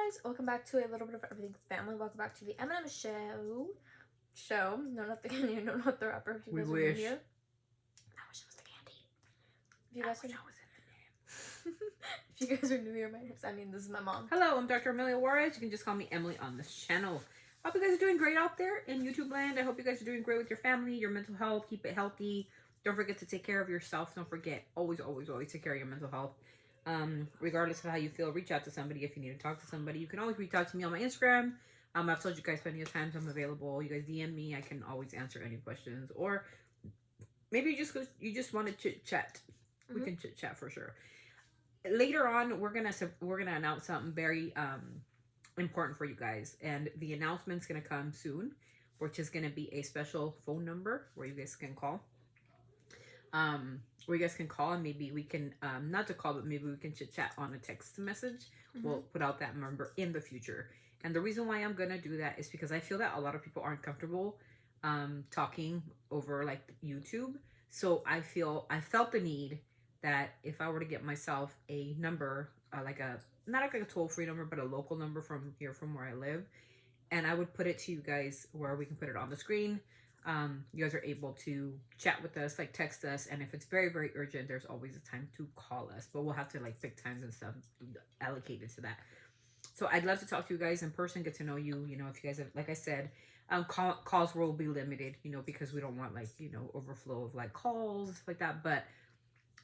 guys, welcome back to a little bit of everything family. Welcome back to the M&M show. No, not the candy. No, not the rapper. If you guys are new here, I wish it was the candy. If you guys are if you guys are new here, my name's this is my mom. Hello, I'm Dr. Amelia Juarez. You can just call me Emily on this channel. Hope you guys are doing great out there in YouTube land. I hope you guys are doing great with your family, your mental health. Keep it healthy. Don't forget to take care of yourself. Don't forget, always take care of your mental health. Regardless of how you feel, reach out to somebody if you need to talk to somebody. You can always reach out to me on my Instagram. I've told you guys plenty of times I'm available. You guys DM me. I can always answer any questions. Or maybe you just want to chit chat. We can chit chat for sure. Later on, we're gonna announce something very important for you guys, and the announcement's gonna come soon, which is gonna be a special phone number where you guys can call. And maybe we can not to call, but maybe we can chit chat on a text message. We'll put out that number in the future. And the reason why I'm gonna do that is because I feel that a lot of people aren't comfortable talking over like YouTube. So I felt the need that if I were to get myself a number, not like a toll-free number, but a local number from where I live, and I would put it to you guys where we can put it on the screen. You guys are able to chat with us, like text us, and if it's very, very urgent, there's always a time to call us, but we'll have to like pick times and stuff allocated to that. So I'd love to talk to you guys in person, get to know you. You know, if you guys have, like I said, calls will be limited, because we don't want like, overflow of like calls like that. But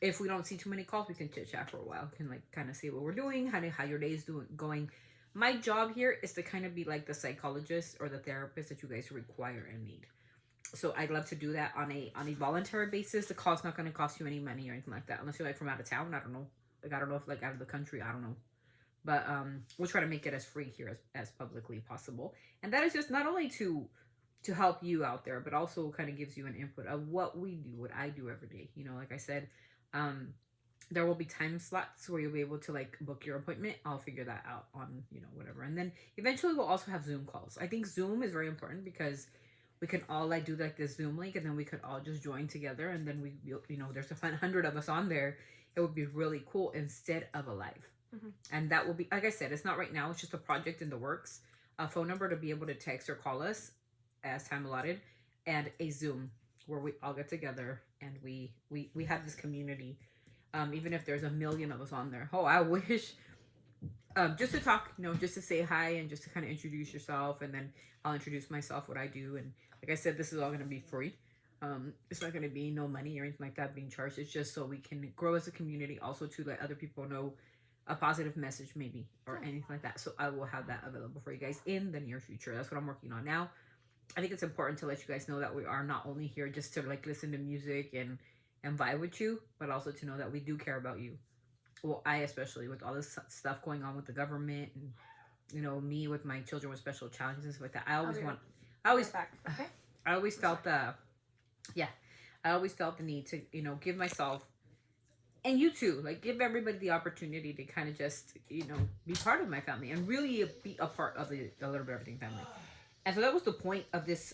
if we don't see too many calls, we can chit chat for a while. We can like kind of see what we're doing, how your day is going. My job here is to kind of be like the psychologist or the therapist that you guys require and need. So I'd love to do that on a voluntary basis. The call's not going to cost you any money or anything like that, unless you're like from out of town. I don't know. I don't know if like out of the country. I don't know. But we'll try to make it as free here as publicly possible. And that is just not only to help you out there, but also kind of gives you an input of what we do, what I do every day. Like I said, there will be time slots where you'll be able to like book your appointment. I'll figure that out on, whatever. And then eventually we'll also have Zoom calls. I think Zoom is very important because we can all like do like this Zoom link, and then we could all just join together, and then there's 100 of us on there. It would be really cool instead of a live. And that will be, like I said, it's not right now. It's just a project in the works. A phone number to be able to text or call us as time allotted, and a Zoom where we all get together and we have this community. Even if there's 1 million of us on there. Oh, I wish. Just to talk, just to say hi and just to kind of introduce yourself, and then I'll introduce myself, what I do. And like I said, this is all going to be free. It's not going to be no money or anything like that being charged. It's just so we can grow as a community, also to let other people know a positive message maybe or anything like that. So I will have that available for you guys in the near future. That's what I'm working on now. I think it's important to let you guys know that we are not only here just to like listen to music and vibe with you, but also to know that we do care about you. Well, I especially, with all this stuff going on with the government, and me with my children with special challenges and stuff like that. I always felt the need to give myself, and you too, like give everybody the opportunity to kind of just be part of my family and really be a part of the Little Bit of Everything family. And so that was the point of this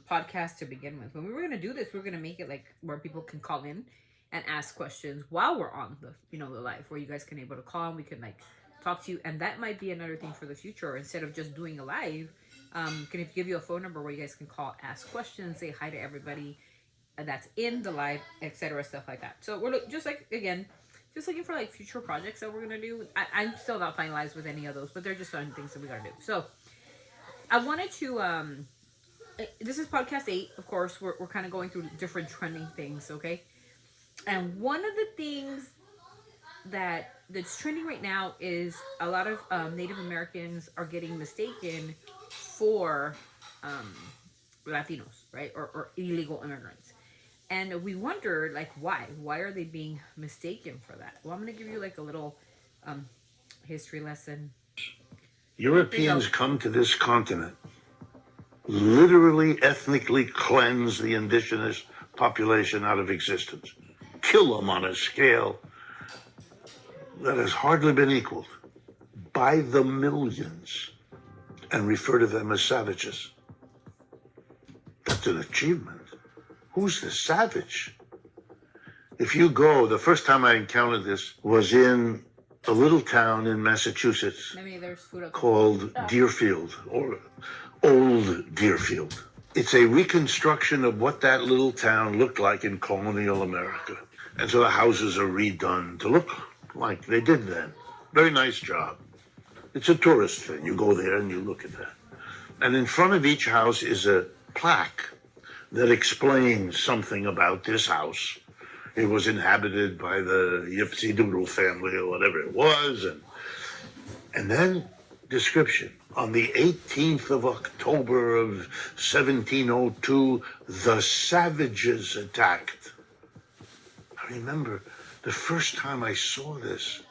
podcast to begin with. When we were going to do this, we were going to make it like where people can call in and ask questions while we're on the the live, where you guys can able to call and we can like talk to you. And that might be another thing for the future. Instead of just doing a live, can give you a phone number where you guys can call, ask questions, say hi to everybody that's in the live, etc., stuff like that. So we're just looking for like future projects that we're gonna do. I'm still not finalized with any of those, but they're just fun things that we gotta do. So I wanted to this is podcast 8, of course. We're kind of going through different trending things, okay? And one of the things that's trending right now is a lot of Native Americans are getting mistaken for Latinos, right? Or illegal immigrants. And we wondered, like, why? Why are they being mistaken for that? Well, I'm going to give you like a little history lesson. Europeans come to this continent, literally ethnically cleanse the indigenous population out of existence, kill them on a scale that has hardly been equaled by the millions, and refer to them as savages. That's an achievement. Who's the savage? If you go, the first time I encountered this was in a little town in Massachusetts Maybe there's food up there. called Deerfield, or Old Deerfield. It's a reconstruction of what that little town looked like in colonial America. And so the houses are redone to look like they did then. Very nice job. It's a tourist thing. You go there and you look at that. And in front of each house is a plaque that explains something about this house. It was inhabited by the Yipsy Doodle family or whatever it was. And then description. On the 18th of October of 1702, the savages attacked. I remember the first time I saw this,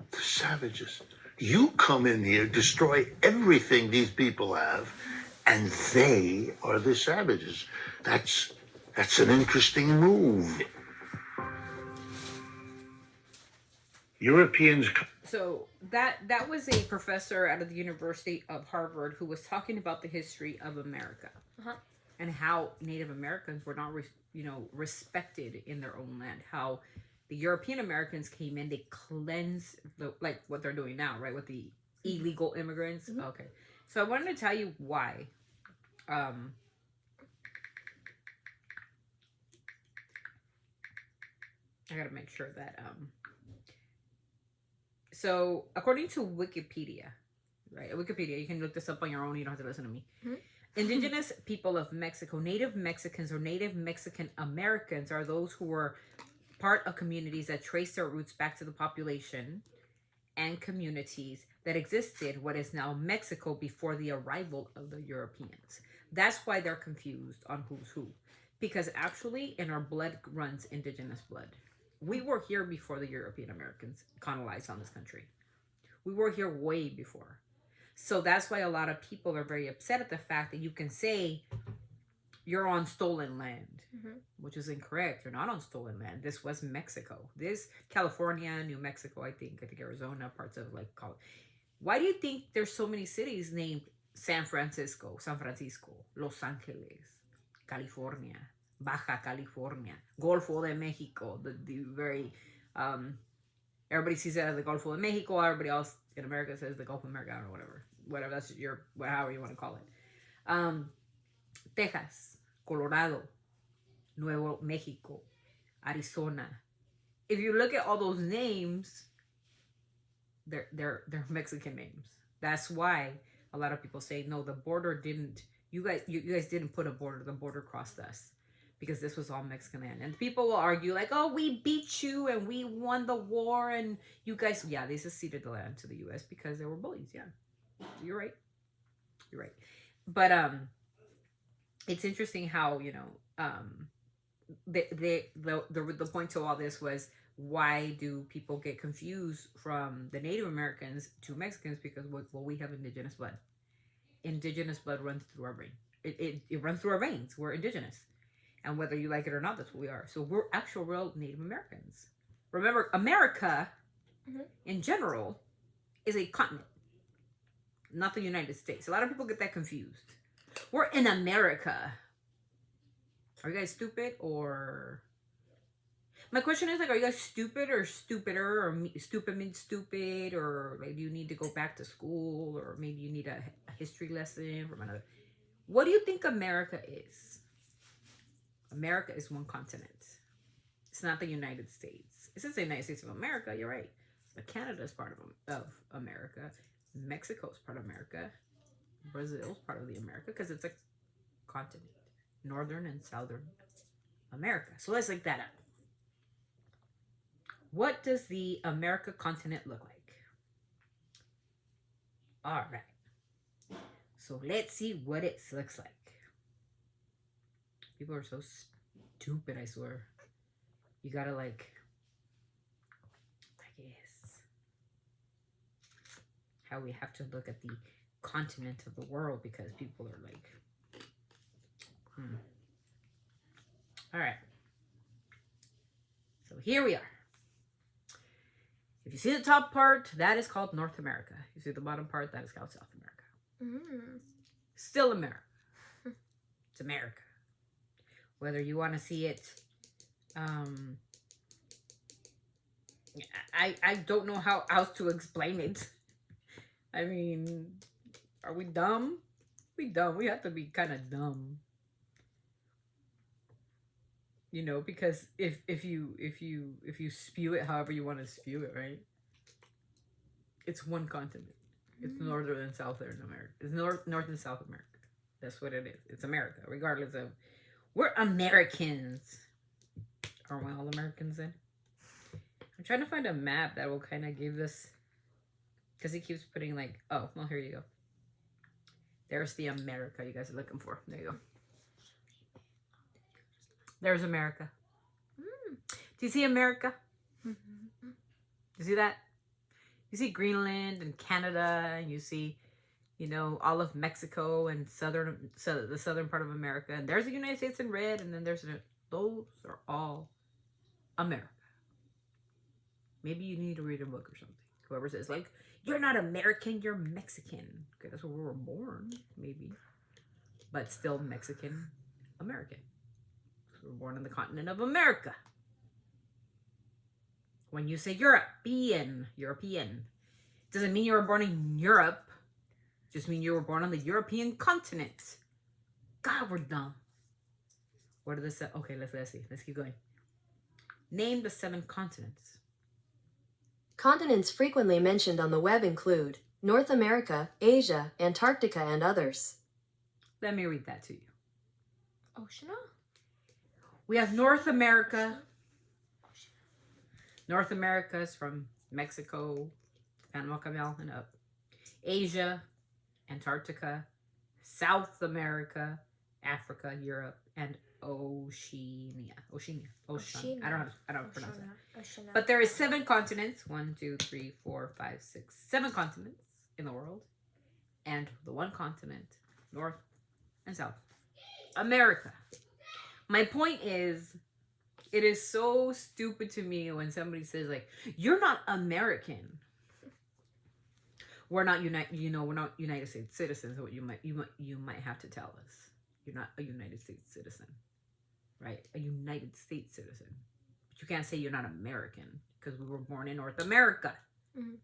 the savages. You come in here, destroy everything these people have, and they are the savages. That's an interesting move. Europeans. So that was a professor out of the University of Harvard who was talking about the history of America and how Native Americans were not, respected in their own land. How the European Americans came in, they cleansed like what they're doing now, right, with the illegal immigrants. Mm-hmm. Okay, so I wanted to tell you why. I gotta make sure that So, according to Wikipedia, right? Wikipedia, you can look this up on your own. You don't have to listen to me. Mm-hmm. Indigenous people of Mexico, Native Mexicans or Native Mexican Americans are those who were part of communities that trace their roots back to the population and communities that existed what is now Mexico before the arrival of the Europeans. That's why they're confused on who's who. Because actually, in our blood runs indigenous blood. We were here before the European Americans colonized on this country. We were here way before. So that's why a lot of people are very upset at the fact that you can say you're on stolen land, which is incorrect. You're not on stolen land. This was Mexico. This California, New Mexico, I think Arizona, parts of why do you think there's so many cities named San Francisco, Los Angeles, California, Baja California, Golfo de Mexico, the very, everybody sees it as the Golfo de Mexico, everybody else in America says the Gulf of America, or whatever, that's however you want to call it. Texas, Colorado, Nuevo Mexico, Arizona. If you look at all those names, they're Mexican names. That's why a lot of people say, no, the border didn't, you guys didn't put a border, the border crossed us. Because this was all Mexican land. And people will argue we beat you and we won the war and you guys, they seceded the land to the U.S. because they were bullies. Yeah, you're right. But it's interesting how, the point to all this was, why do people get confused from the Native Americans to Mexicans? Because, we have indigenous blood. Indigenous blood runs through our brain. It runs through our veins. We're indigenous. And whether you like it or not, that's what we are. So we're actual real Native Americans. Remember, America, in general, is a continent, not the United States. A lot of people get that confused. We're in America. Are you guys stupid or... My question is, are you guys stupid or stupider, or stupid means stupid, or do you need to go back to school, or maybe you need a history lesson from another... What do you think America is? America is one continent. It's not the United States. It says the United States of America, you're right. But Canada is part of America. Mexico is part of America. Brazil is part of the America because it's a continent. Northern and Southern America. So let's look that up. What does the America continent look like? All right. So let's see what it looks like. People are so stupid, I swear. You gotta I guess, how we have to look at the continent of the world because people are All right. So here we are. If you see the top part, that is called North America. You see the bottom part, that is called South America. Still America. It's America. Whether you want to see it I don't know how else to explain it. I mean, are we dumb? We dumb. We have to be kind of dumb. You know, because if you spew it however you want to spew it, right? It's one continent. It's Northern and Southern America. It's North and South America. That's what it is. It's America, regardless of we're Americans. Aren't we all Americans then? I'm trying to find a map that will kind of give this, because he keeps putting like, oh, well, here you go. There's the America you guys are looking for. There you go. There's America. Do you see America? You see that? You see Greenland and Canada, and you see, you know, all of Mexico and the southern part of America. And there's the United States in red, and then those are all America. Maybe you need to read a book or something. Whoever says, like, you're not American, you're Mexican. Okay, that's where we were born, maybe. But still Mexican American. We were born on the continent of America. When you say European, doesn't mean you were born in Europe. Just mean you were born on the European continent. God, we're dumb. What are the okay, let's see. Let's keep going. Name the 7 continents. Continents frequently mentioned on the web include North America, Asia, Antarctica, and others. Let me read that to you. Oceania? We have North America. North America is from Mexico, Panama Canal, and up. Asia, Antarctica, South America, Africa, Europe, and Oceania. I don't pronounce that. Oceania. But there is 7 continents. 1, 2, 3, 4, 5, 6, 7 continents in the world. And the one continent, North and South America. My point is, it is so stupid to me when somebody says, like, you're not American. We're not we're not United States citizens. So you might have to tell us. You're not a United States citizen. Right? A United States citizen. But you can't say you're not American because we were born in North America. Mm-hmm.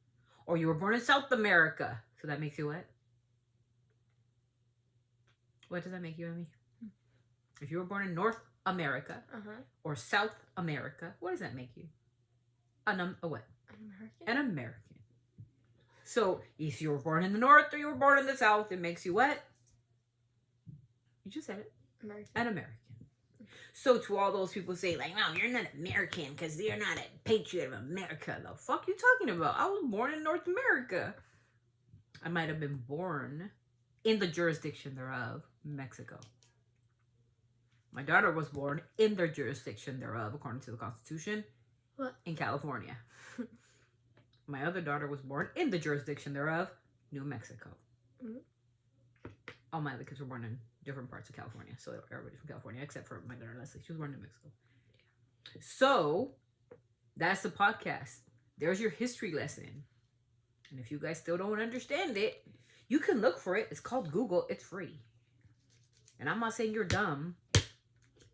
Or you were born in South America. So that makes you what? What does that make you, Emmy? If you were born in North America or South America, what does that make you? A what? An American? An American. So if you were born in the North or you were born in the South, it makes you what? You just said it. American. An American. So to all those people say, like, no, you're not American because you're not a patriot of America. The fuck you talking about? I was born in North America. I might have been born in the jurisdiction thereof, Mexico. My daughter was born in their jurisdiction thereof, according to the Constitution, in California. My other daughter was born in the jurisdiction thereof, New Mexico. Mm-hmm. All my other kids were born in different parts of California. So everybody's from California, except for my daughter Leslie. She was born in New Mexico. So that's the podcast. There's your history lesson. And if you guys still don't understand it, you can look for it. It's called Google. It's free. And I'm not saying you're dumb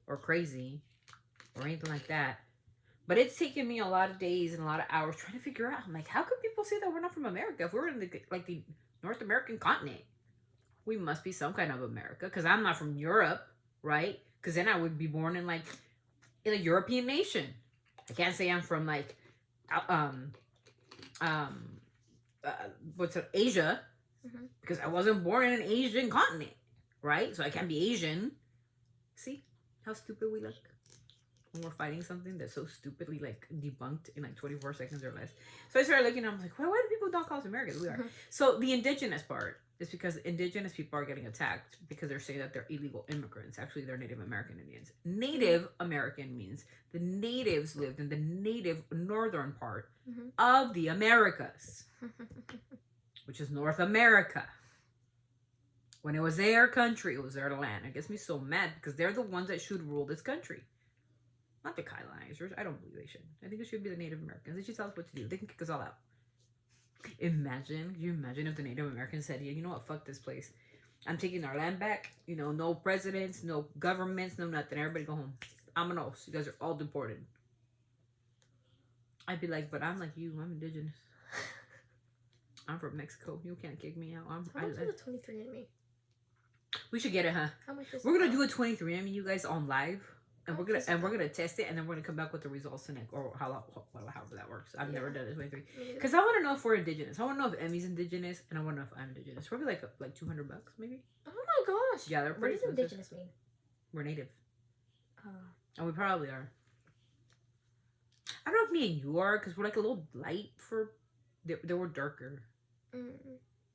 or crazy or anything like that. But it's taken me a lot of days and a lot of hours trying to figure out. I'm like, how could people say that we're not from America? If we're in the North American continent, we must be some kind of America. Because I'm not from Europe, right? Because then I would be born in a European nation. I can't say I'm from Asia, because I wasn't born in an Asian continent, right? So I can't be Asian. See how stupid we look when we're fighting something that's so stupidly debunked in 24 seconds or less. So I started looking, and I'm like, why do people not call us Americans? We are. So the indigenous part is because indigenous people are getting attacked because they're saying that they're illegal immigrants. Actually, they're Native American Indians. Native American means the natives lived in the native northern part of the Americas, which is North America. When it was their country, it was their land. It gets me so mad because they're the ones that should rule this country. Not the colonizers. I don't believe they should. I think it should be the Native Americans. They should tell us what to do. They can kick us all out. Can you imagine if the Native Americans said, yeah, you know what, fuck this place. I'm taking our land back. You know, no presidents, no governments, no nothing. Everybody go home. Vámonos. You guys are all deported. I'd be like, but I'm like you. I'm indigenous. I'm from Mexico. You can't kick me out. How much is the 23andMe? We should get it, huh? How much is We're gonna do a 23andMe, you guys, on live, and Oh, we're gonna test it, and then we're gonna come back with the results in it, or however that works. I've never done it 23 because I want to know if we're indigenous. I want to know if Emmy's indigenous, and I want to know if I'm indigenous. Probably like $200 maybe. Oh my gosh. Yeah, they're pretty What does expensive. indigenous mean? We're native, Oh. and we probably are. I don't know if me and you are, because we're like a little light for. They were darker. Mm.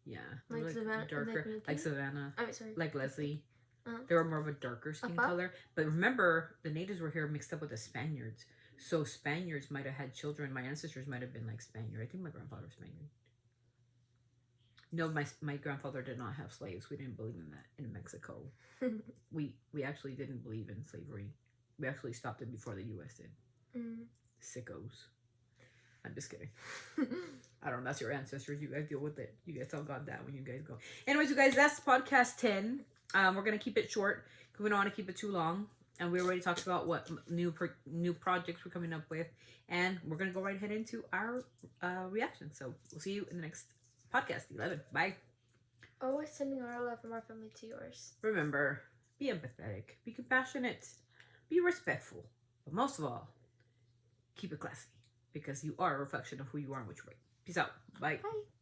Yeah, Like they were Savannah- darker, like Savannah, I'm sorry. like Leslie. Uh-huh. They were more of a darker skin Apa? color. But remember, the natives were here mixed up with the Spaniards. So Spaniards might have had children. My ancestors might have been like Spaniard. I think my grandfather was Spaniard. No, my grandfather did not have slaves. We didn't believe in that in Mexico. we actually didn't believe in slavery. We actually stopped it before the U.S. did. Sickos. I'm just kidding. I don't know. That's your ancestors. You guys deal with it. You guys all got that when you guys go. Anyways, you guys, that's podcast 10. We're going to keep it short because we don't want to keep it too long. And we already talked about what new projects we're coming up with. And we're going to go right ahead into our reaction. So we'll see you in the next podcast, 11. Bye. Always sending our love from our family to yours. Remember, be empathetic, be compassionate, be respectful. But most of all, keep it classy because you are a reflection of who you are and which way. Peace out. Bye. Bye.